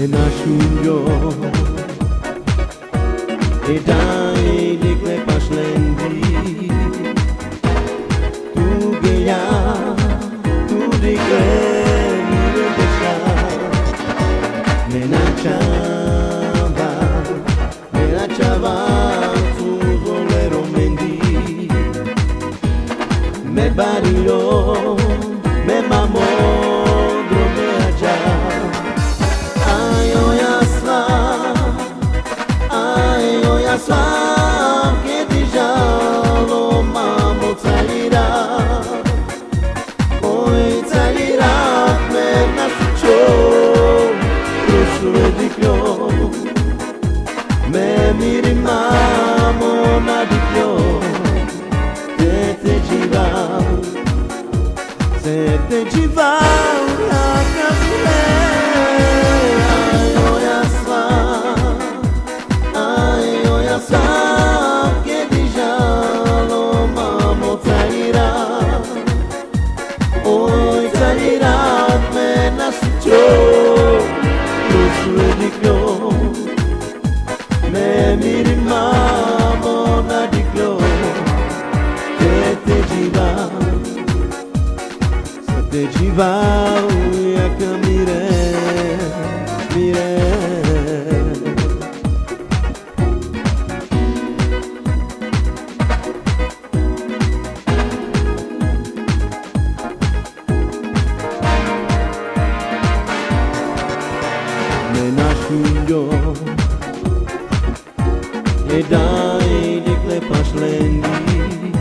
nasciundo e dai di quei paslendi tu gaya tu di quei mi besha me nachava tu volero mendi me barilo me mamo que déjà l'homme salira, oi salira, mais nasciò, rosso e di più, me mi rimamo na di più, se te ci va, a capire. Que déjà l'homme salira, oi salira, me nasciò, rosso e di più, me mi rimamo na di più, se te ci va, a camire, mire. Nasciundo e dai di quei paslendi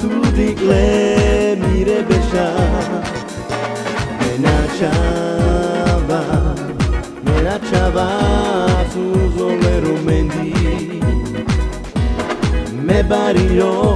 tu di quei mi rebesha me nachava su volero mendi me barilo